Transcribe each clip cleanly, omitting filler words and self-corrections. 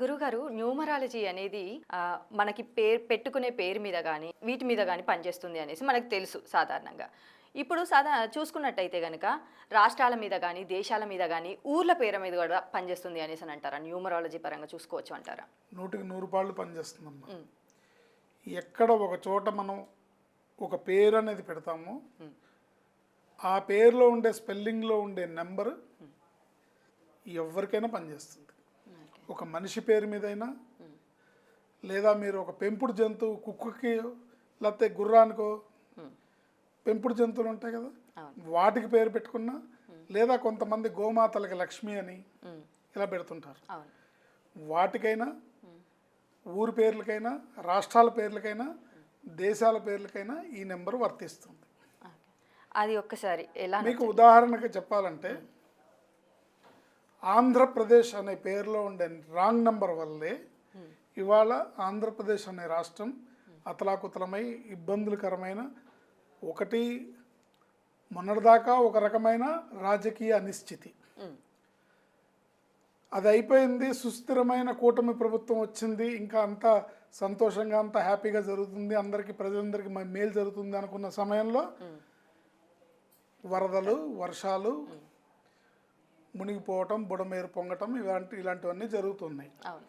గురుగారు న్యూమరాలజీ అనేది మనకి పేరు పెట్టుకునే పేరు మీద గానీ, వీటి మీద గానీ పనిచేస్తుంది అనేసి మనకు తెలుసు సాధారణంగా. ఇప్పుడు చూసుకున్నట్టయితే గనక రాష్ట్రాల మీద గానీ, దేశాల మీద గానీ, ఊర్ల పేరు మీద గూడా పనిచేస్తుంది అనేసని అంటారా? న్యూమరాలజీ పరంగా చూసుకోవచ్చు అంటారా? 100కి 100 పాళ్ళు పనిచేస్తుందమ్మా. హ్మ్. ఎక్కడ ఒక చోట మనం ఒక పేరు అనేది పెడతామో హ్మ్. ఆ పేరులో ఉండే స్పెల్లింగ్లో ఉండే నెంబర్ ఎవరికైనా పనిచేస్తుంది. ఓకే. ఒక మనిషి పేరు మీదైనా, లేదా మీరు ఒక పెంపుడు జంతువు కుక్కకి లేకపోతే గుర్రానికో హ్మ్. పెంపుడు జంతువులు ఉంటాయి కదా, అవును. వాటికి పేరు పెట్టుకున్నా, లేదా కొంతమంది గోమాతలకి లక్ష్మి అని హ్మ్. ఇలా పెడుతుంటారు. అవును. వాటికైనా, ఊరి పేర్లకైనా, రాష్ట్రాల పేర్లకైనా, దేశాల పేర్లకైనా ఈ నెంబర్ వర్తిస్తుంది. ఓకే. అది ఒక్కసారి ఎలా మీకు ఉదాహరణకు చెప్పాలంటే, ఆంధ్రప్రదేశ్ అనే పేరులో ఉండే రాంగ్ నెంబర్ వల్లే ఇవాళ ఆంధ్రప్రదేశ్ అనే రాష్ట్రం అతలాకుతలమై ఇబ్బందులకరమైన, ఒకటి మొన్నటిదాకా ఒక రకమైన రాజకీయ అనిశ్చితి, అది అయిపోయింది, సుస్థిరమైన కూటమి ప్రభుత్వం వచ్చింది, ఇంకా అంతా సంతోషంగా అంతా హ్యాపీగా జరుగుతుంది, అందరికీ ప్రజలందరికీ మేలు జరుగుతుంది అనుకున్న సమయంలో వరదలు, వర్షాలు, మునిగిపోవటం, బుడమేరు పొంగటం ఇలాంటివన్నీ జరుగుతున్నాయి. అవును.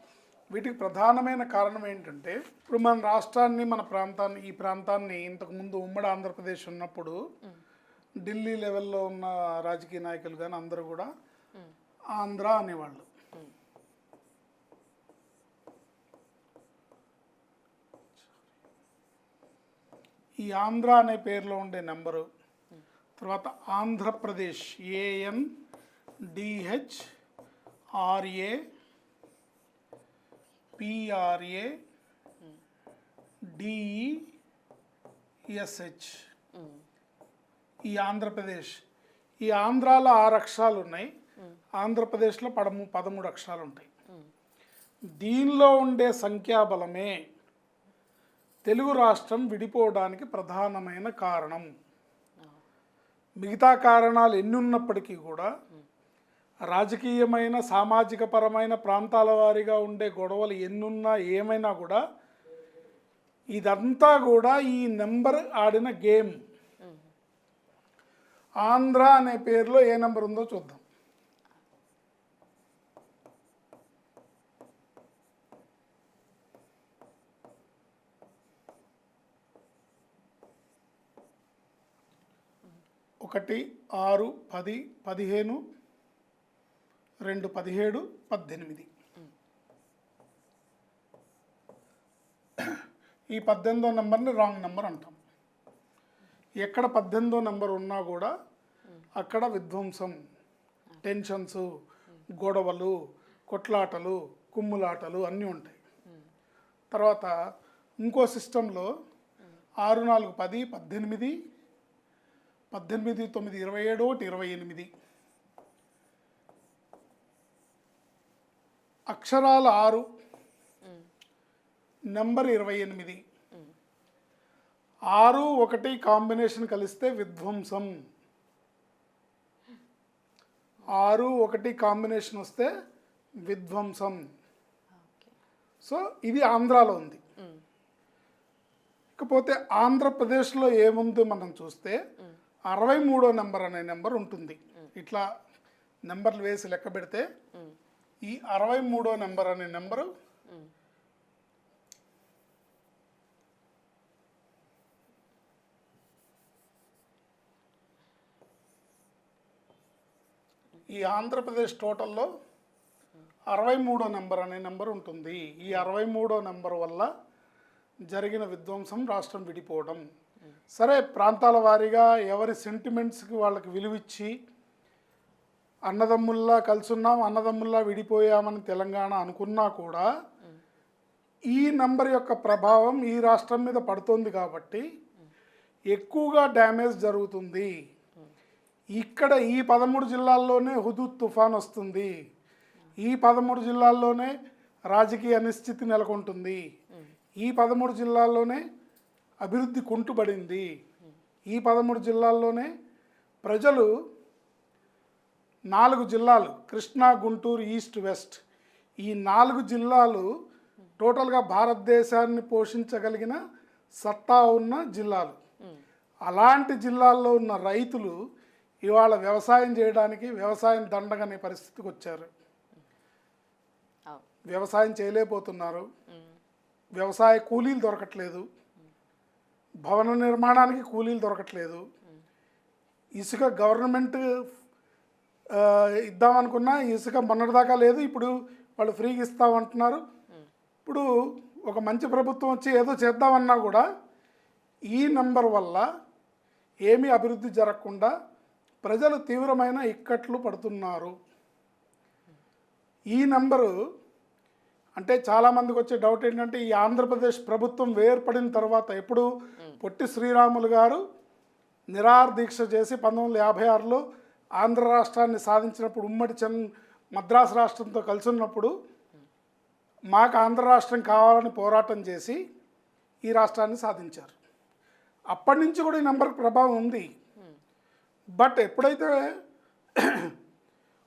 వీటికి ప్రధానమైన కారణం ఏంటంటే, ఇప్పుడు మన రాష్ట్రాన్ని, మన ప్రాంతాన్ని, ఈ ప్రాంతాన్ని ఇంతకుముందు ఉమ్మడి ఆంధ్రప్రదేశ్ ఉన్నప్పుడు ఢిల్లీ లెవెల్లో ఉన్న రాజకీయ నాయకులు కానీ అందరూ కూడా ఆంధ్ర అనేవాళ్ళు. ఈ ఆంధ్ర అనే పేరులో ఉండే నెంబరు తర్వాత ఆంధ్రప్రదేశ్ ANDHRA PRADESH, ఈ ఆంధ్రప్రదేశ్. ఈ ఆంధ్రాలో 6 అక్షరాలు ఉన్నాయి, ఆంధ్రప్రదేశ్లో 13 అక్షరాలు ఉంటాయి. దీనిలో ఉండే సంఖ్యాబలమే తెలుగు రాష్ట్రం విడిపోవడానికి ప్రధానమైన కారణం. మిగతా కారణాలు ఎన్ని ఉన్నప్పటికీ కూడా, రాజకీయమైన, సామాజిక పరమైన, ప్రాంతాల వారీగా ఉండే గొడవలు ఎన్నున్నా ఏమైనా కూడా, ఇదంతా కూడా ఈ నెంబర్ ఆడిన గేమ్. ఆంధ్ర అనే పేరులో ఏ నెంబర్ ఉందో చూద్దాం. ఒకటి 6 10 15 2 17 18. ఈ 18వ నెంబర్ని రాంగ్ నెంబర్ అంటాం. ఎక్కడ 18వ నెంబర్ ఉన్నా కూడా అక్కడ విధ్వంసం, టెన్షన్స్, గొడవలు, కొట్లాటలు, కుమ్ములాటలు అన్నీ ఉంటాయి. తర్వాత ఇంకో సిస్టంలో 6 4 10 18 18 9 27 28, అక్షరాలు 6, నెంబర్ 28. 6 1 కాంబినేషన్ కలిస్తే విధ్వంసం, 6 1 కాంబినేషన్ వస్తే విధ్వంసం. సో ఇది ఆంధ్రాలో ఉంది. ఇకపోతే ఆంధ్రప్రదేశ్లో ఏముంది మనం చూస్తే 63వ నెంబర్ అనే నెంబర్ ఉంటుంది. ఇట్లా నెంబర్లు వేసి లెక్క పెడితే ఈ 63వ నెంబర్ అనే నెంబరు ఈ ఆంధ్రప్రదేశ్ టోటల్లో 63వ నెంబర్ అనే నెంబర్ ఉంటుంది. ఈ 63వ నెంబర్ వల్ల జరిగిన విధ్వంసం, రాష్ట్రం విడిపోవడం. సరే, ప్రాంతాల వారీగా ఎవరి సెంటిమెంట్స్కి వాళ్ళకి విలువిచ్చి అన్నదమ్ముల్లా కలుసున్నాం, అన్నదమ్ముల్లా విడిపోయామని తెలంగాణ అనుకున్నా కూడా ఈ నంబర్ యొక్క ప్రభావం ఈ రాష్ట్రం మీద పడుతుంది కాబట్టి ఎక్కువగా డ్యామేజ్ జరుగుతుంది. ఇక్కడ ఈ 13 జిల్లాల్లోనే హుదూద్ తుఫాన్ వస్తుంది, ఈ 13 జిల్లాల్లోనే రాజకీయ అనిశ్చితి నెలకొంటుంది, ఈ 13 జిల్లాల్లోనే అభివృద్ధి కుంటుపడింది, ఈ 13 జిల్లాల్లోనే ప్రజలు 4 జిల్లాలు కృష్ణా, గుంటూరు, ఈస్ట్, వెస్ట్, ఈ 4 జిల్లాలు టోటల్గా భారతదేశాన్ని పోషించగలిగిన సత్తా ఉన్న జిల్లాలు. అలాంటి జిల్లాల్లో ఉన్న రైతులు ఇవాళ వ్యవసాయం చేయడానికి వ్యవసాయం దండగనే పరిస్థితికి వచ్చారు. వ్యవసాయం చేయలేకపోతున్నారు. వ్యవసాయ కూలీలు దొరకట్లేదు. భవన నిర్మాణానికి కూలీలు దొరకట్లేదు. ఇసుక గవర్నమెంట్ ఇద్దామనుకున్నా ఇసుక మొన్నటిదాకా లేదు, ఇప్పుడు వాళ్ళు ఫ్రీగా ఇస్తామంటున్నారు. ఇప్పుడు ఒక మంచి ప్రభుత్వం వచ్చి ఏదో చేద్దామన్నా కూడా ఈ నెంబర్ వల్ల ఏమీ అభివృద్ధి జరగకుండా ప్రజలు తీవ్రమైన ఇక్కట్లు పడుతున్నారు. ఈ నెంబరు అంటే చాలామందికి వచ్చే డౌట్ ఏంటంటే, ఈ ఆంధ్రప్రదేశ్ ప్రభుత్వం ఏర్పడిన తర్వాత ఎప్పుడు పొట్టి శ్రీరాములు గారు నిరాహార దీక్ష చేసి 1956లో ఆంధ్ర రాష్ట్రాన్ని సాధించినప్పుడు, ఉమ్మడి మద్రాసు రాష్ట్రంతో కలిసి ఉన్నప్పుడు మాకు ఆంధ్ర రాష్ట్రం కావాలని పోరాటం చేసి ఈ రాష్ట్రాన్ని సాధించారు. అప్పటి నుంచి కూడా ఈ నెంబర్కి ప్రభావం ఉంది. బట్ ఎప్పుడైతే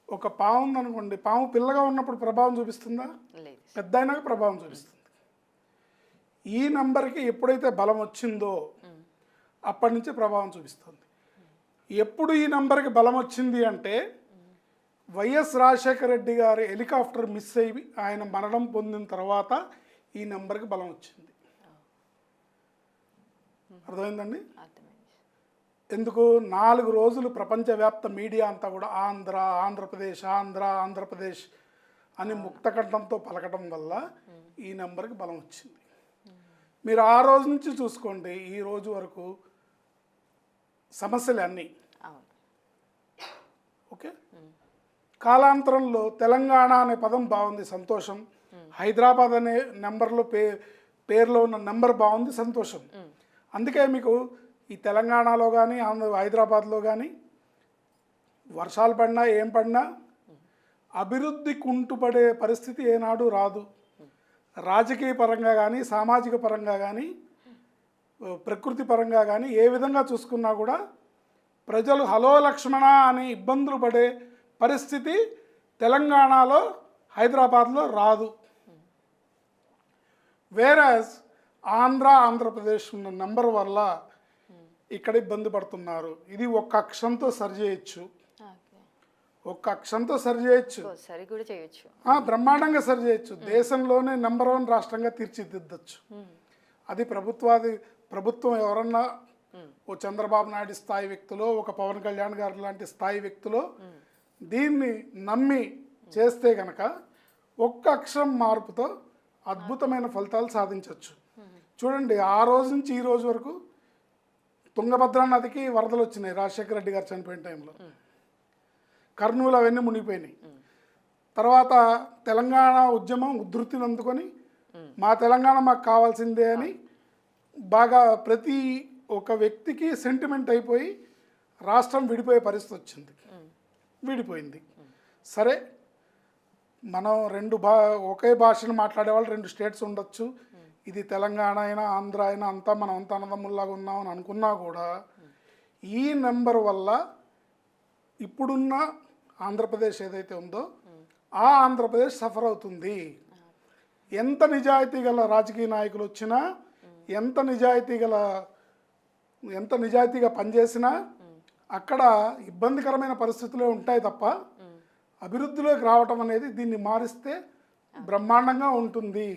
ఒక పాము ఉందనుకోండి, పాము పిల్లగా ఉన్నప్పుడు ప్రభావం చూపిస్తుందా? పెద్ద అయినాక ప్రభావం చూపిస్తుంది. ఈ నెంబర్కి ఎప్పుడైతే బలం వచ్చిందో అప్పటి నుంచి ప్రభావం చూపిస్తుంది. ఎప్పుడు ఈ నెంబర్కి బలం వచ్చింది అంటే, వైఎస్ రాజశేఖర రెడ్డి గారి హెలికాప్టర్ మిస్ అయ్యి ఆయన మరణం పొందిన తర్వాత ఈ నెంబర్కి బలం వచ్చింది. అర్థమైందండి? ఎందుకు 4 రోజులు ప్రపంచవ్యాప్త మీడియా అంతా కూడా ఆంధ్రప్రదేశ్ అని ముక్తకంఠంతో పలకడం వల్ల ఈ నెంబర్కి బలం వచ్చింది. మీరు ఆ రోజు నుంచి చూసుకోండి ఈ రోజు వరకు సమస్యలు అన్నీ ఓకే. కాలాంతరంలో తెలంగాణ అనే పదం బాగుంది, సంతోషం. హైదరాబాద్ అనే నెంబర్లో పేరులో ఉన్న నెంబర్ బాగుంది, సంతోషం. అందుకే మీకు ఈ తెలంగాణలో కానీ హైదరాబాద్లో కానీ వర్షాలు పడినా ఏం పడినా అభివృద్ధి కుంటుపడే పరిస్థితి ఏనాడు రాదు. రాజకీయ పరంగా కానీ, సామాజిక పరంగా కానీ, ప్రకృతి పరంగా కానీ ఏ విధంగా చూసుకున్నా కూడా ప్రజలు హలో లక్ష్మణ అనే ఇబ్బందులు పడే పరిస్థితి తెలంగాణలో, హైదరాబాద్లో రాదు. వేరస్ ఆంధ్రప్రదేశ్ ఉన్న నెంబర్ వల్ల ఇక్కడ ఇబ్బంది పడుతున్నారు. ఇది ఒక్క అక్షరంతో సరి చేయొచ్చు, బ్రహ్మాండంగా సరి చేయొచ్చు. దేశంలోనే నెంబర్ 1 రాష్ట్రంగా తీర్చిదిద్దచ్చు. అది ప్రభుత్వం ఎవరన్నా ఓ చంద్రబాబు నాయుడు స్థాయి వ్యక్తులో, ఒక పవన్ కళ్యాణ్ గారు లాంటి స్థాయి వ్యక్తులో దీన్ని నమ్మి చేస్తే కనుక ఒక్క అక్షరం మార్పుతో అద్భుతమైన ఫలితాలు సాధించవచ్చు. చూడండి, ఆ రోజు నుంచి ఈ రోజు వరకు తుంగభద్రా నదికి వరదలు వచ్చినాయి రాజశేఖర రెడ్డి గారు చనిపోయిన టైంలో. కర్నూలు అవన్నీ మునిగిపోయినాయి. తర్వాత తెలంగాణ ఉద్యమం ఉధృతిని అందుకొని మా తెలంగాణ మాకు కావాల్సిందే అని బాగా ప్రతి ఒక వ్యక్తికి సెంటిమెంట్ అయిపోయి రాష్ట్రం విడిపోయే పరిస్థితి వచ్చింది. విడిపోయింది. సరే, మనం ఒకే భాషను మాట్లాడే వాళ్ళు 2 స్టేట్స్ ఉండొచ్చు. ఇది తెలంగాణ అయినా ఆంధ్ర అయినా అంతా మనం అంతా అన్నదమ్ముల్లాగా ఉన్నామని అనుకున్నా కూడా ఈ నెంబర్ వల్ల ఇప్పుడున్న ఆంధ్రప్రదేశ్ ఏదైతే ఉందో ఆ ఆంధ్రప్రదేశ్ సఫర్ అవుతుంది. ఎంత నిజాయితీ గల రాజకీయ నాయకులు వచ్చినా, ఎంత నిజాయితీగా పనిచేసినా అక్కడ ఇబ్బందికరమైన పరిస్థితులే ఉంటాయి తప్ప అభివృద్ధిలోకి రావటం అనేది దీన్ని మారిస్తే బ్రహ్మాండంగా ఉంటుంది.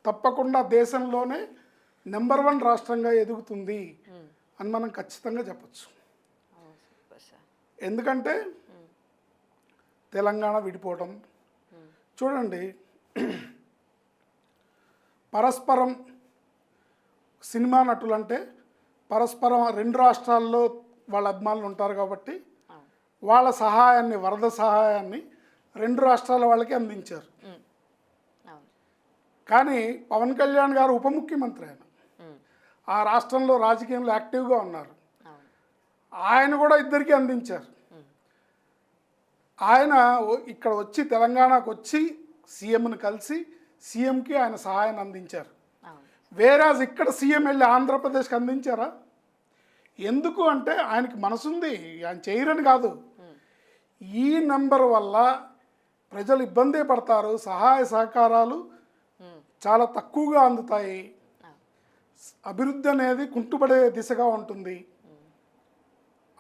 తప్పకుండా దేశంలోనే నెంబర్ 1 రాష్ట్రంగా ఎదుగుతుంది అని మనం ఖచ్చితంగా చెప్పచ్చు. ఎందుకంటే తెలంగాణ విడిపోవడం చూడండి, పరస్పరం సినిమా నటులు అంటే పరస్పరం 2 రాష్ట్రాల్లో వాళ్ళ అభిమానులు ఉంటారు కాబట్టి వాళ్ళ సహాయాన్ని, వరద సహాయాన్ని 2 రాష్ట్రాల వాళ్ళకి అందించారు. కానీ పవన్ కళ్యాణ్ గారు ఉప ముఖ్యమంత్రి, ఆయన ఆ రాష్ట్రంలో రాజకీయంలో యాక్టివ్గా ఉన్నారు. ఆయన కూడా ఇద్దరికీ అందించారు. ఆయన ఇక్కడ వచ్చి తెలంగాణకు వచ్చి సీఎంని కలిసి సీఎంకి ఆయన సహాయాన్ని అందించారు. వేరాజ్ ఇక్కడ సీఎం వెళ్ళి ఆంధ్రప్రదేశ్కి అందించారా? ఎందుకు అంటే ఆయనకి మనసుంది, ఆయన చేయరని కాదు. ఈ నెంబర్ వల్ల ప్రజలు ఇబ్బంది పడతారు, సహాయ సహకారాలు చాలా తక్కువగా అందుతాయి, అభివృద్ధి అనేది కుంటుపడే దిశగా ఉంటుంది.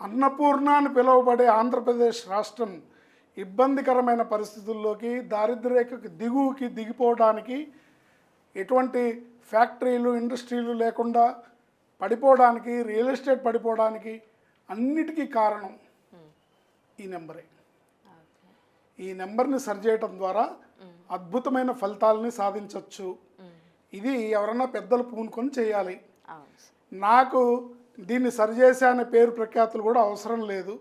అన్నపూర్ణ అని పిలువబడే ఆంధ్రప్రదేశ్ రాష్ట్రం ఇబ్బందికరమైన పరిస్థితుల్లోకి, దారిద్ర్యరేఖకి దిగువకి దిగిపోవడానికి, ఎటువంటి ఫ్యాక్టరీలు ఇండస్ట్రీలు లేకుండా పడిపోవడానికి, రియల్ ఎస్టేట్ పడిపోవడానికి అన్నిటికీ కారణం ఈ నెంబరే. ఈ నెంబర్ని సరిచేయటం ద్వారా అద్భుతమైన ఫలితాలని సాధించవచ్చు. ఇది ఎవరన్నా పెద్దలు పూనుకొని చేయాలి. నాకు దీన్ని సరిచేసే అనే పేరు ప్రఖ్యాతులు కూడా అవసరం లేదు.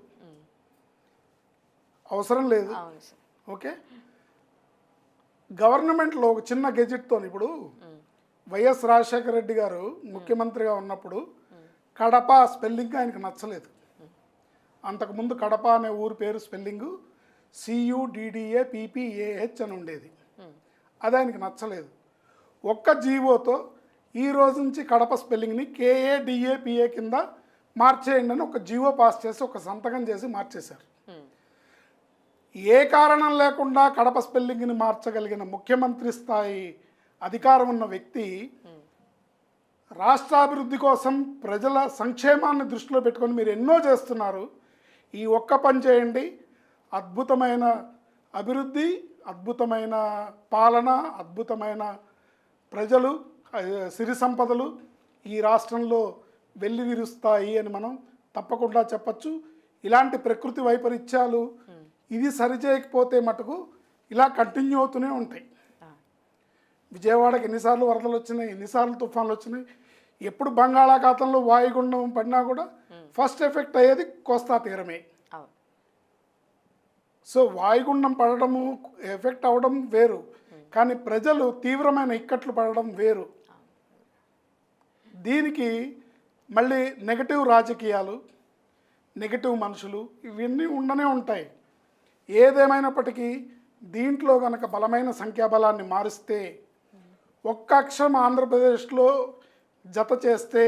ఓకే, గవర్నమెంట్లో ఒక చిన్న గెజెట్తో ఇప్పుడు వైఎస్ రాజశేఖర రెడ్డి గారు ముఖ్యమంత్రిగా ఉన్నప్పుడు కడప స్పెల్లింగ్ ఆయనకు నచ్చలేదు. అంతకుముందు కడప అనే ఊరి పేరు స్పెల్లింగు CUDDAPPAH అని ఉండేది. అది ఆయనకి నచ్చలేదు. ఒక్క జీవోతో ఈ రోజు నుంచి కడప స్పెల్లింగ్ని KADAPA కింద మార్చేయండి అని ఒక జీవో పాస్ చేసి ఒక సంతకం చేసి మార్చేశారు. ఏ కారణం లేకుండా కడప స్పెల్లింగ్ని మార్చగలిగిన ముఖ్యమంత్రి స్థాయి అధికారం ఉన్న వ్యక్తి రాష్ట్రాభివృద్ధి కోసం ప్రజల సంక్షేమాన్ని దృష్టిలో పెట్టుకొని మీరు ఎన్నో చేస్తున్నారు, ఈ ఒక్క పని చేయండి, అద్భుతమైన అభివృద్ధి, అద్భుతమైన పాలన, అద్భుతమైన ప్రజలు, సిరి సంపదలు ఈ రాష్ట్రంలో వెల్లివిరుస్తాయి అని మనం తప్పకుండా చెప్పచ్చు. ఇలాంటి ప్రకృతి వైపరీత్యాలు ఇది సరిచేయకపోతే మటుకు ఇలా కంటిన్యూ అవుతూనే ఉంటాయి. విజయవాడకి ఎన్నిసార్లు వరదలు వచ్చినాయి, ఎన్నిసార్లు తుఫాన్లు వచ్చినాయి. ఎప్పుడు బంగాళాఖాతంలో వాయుగుండం పడినా కూడా ఫస్ట్ ఎఫెక్ట్ అయ్యేది కోస్తా తీరమే. సో వాయుగుండం పడడము ఎఫెక్ట్ అవ్వడం వేరు, కానీ ప్రజలు తీవ్రమైన ఇక్కట్లు పడడం వేరు. దీనికి మళ్ళీ నెగటివ్ రాజకీయాలు, నెగటివ్ మనుషులు ఇవన్నీ ఉండనే ఉంటాయి. ఏదేమైనప్పటికీ దీంట్లో కనుక బలమైన సంఖ్యాబలాన్ని మారిస్తే, ఒక్క అక్షరం ఆంధ్రప్రదేశ్లో జత చేస్తే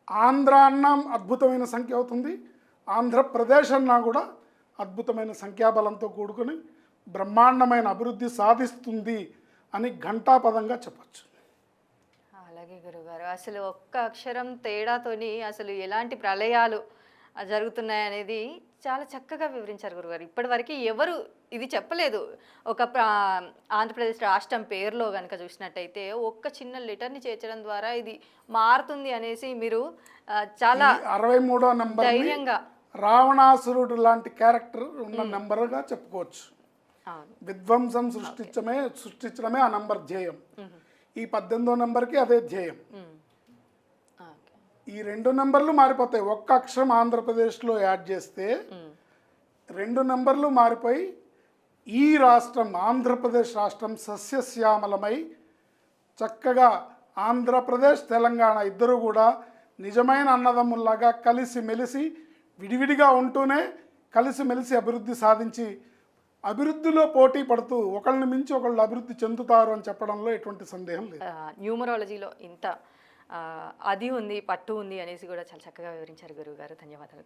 ఆంధ్ర అన్న అద్భుతమైన సంఖ్య అవుతుంది, ఆంధ్రప్రదేశ్ అన్నా కూడా అద్భుతమైన సంఖ్యాబలంతో కూడుకుని బ్రహ్మాండమైన అభివృద్ధి సాధిస్తుంది అని ఘంటాపదంగా చెప్పచ్చు. అలాగే గురుగారు, అసలు ఒక్క అక్షరం తేడాతోని అసలు ఎలాంటి ప్రళయాలు జరుగుతున్నాయనేది చాలా చక్కగా వివరించారు గురుగారు. ఇప్పటివరకు ఎవరు ఇది చెప్పలేదు. ఒక ఆంధ్రప్రదేశ్ రాష్ట్రం పేరులో కనుక చూసినట్టయితే ఒక్క చిన్న లెటర్ని చేర్చడం ద్వారా ఇది మారుతుంది అనేసి మీరు చాలా 63వ నంబర్ ధైర్యంగా, రావణాసురుడు లాంటి క్యారెక్టర్ ఉన్న నెంబర్గా చెప్పుకోవచ్చు. విధ్వంసం సృష్టించడమే ఆ నంబర్ ధ్యేయం. ఈ 18వ నెంబర్కి అదే ధ్యేయం. ఈ 2 నెంబర్లు మారిపోతాయి. ఒక్క అక్షరం ఆంధ్రప్రదేశ్లో యాడ్ చేస్తే 2 నెంబర్లు మారిపోయి ఈ రాష్ట్రం, ఆంధ్రప్రదేశ్ రాష్ట్రం సస్యశ్యామలమై చక్కగా ఆంధ్రప్రదేశ్ తెలంగాణ ఇద్దరు కూడా నిజమైన అన్నదమ్ముల్లాగా కలిసిమెలిసి, విడివిడిగా ఉంటూనే కలిసిమెలిసి అభివృద్ధి సాధించి, అభివృద్ధిలో పోటీ పడుతూ ఒకళ్ళని మించి ఒకళ్ళు అభివృద్ధి చెందుతారు అని చెప్పడంలో ఎటువంటి సందేహం లేదు. న్యూమరాలజీలో ఇంత అది ఉంది, పట్టు ఉంది అనేసి కూడా చాలా చక్కగా వివరించారు గురువు గారు. ధన్యవాదాలు.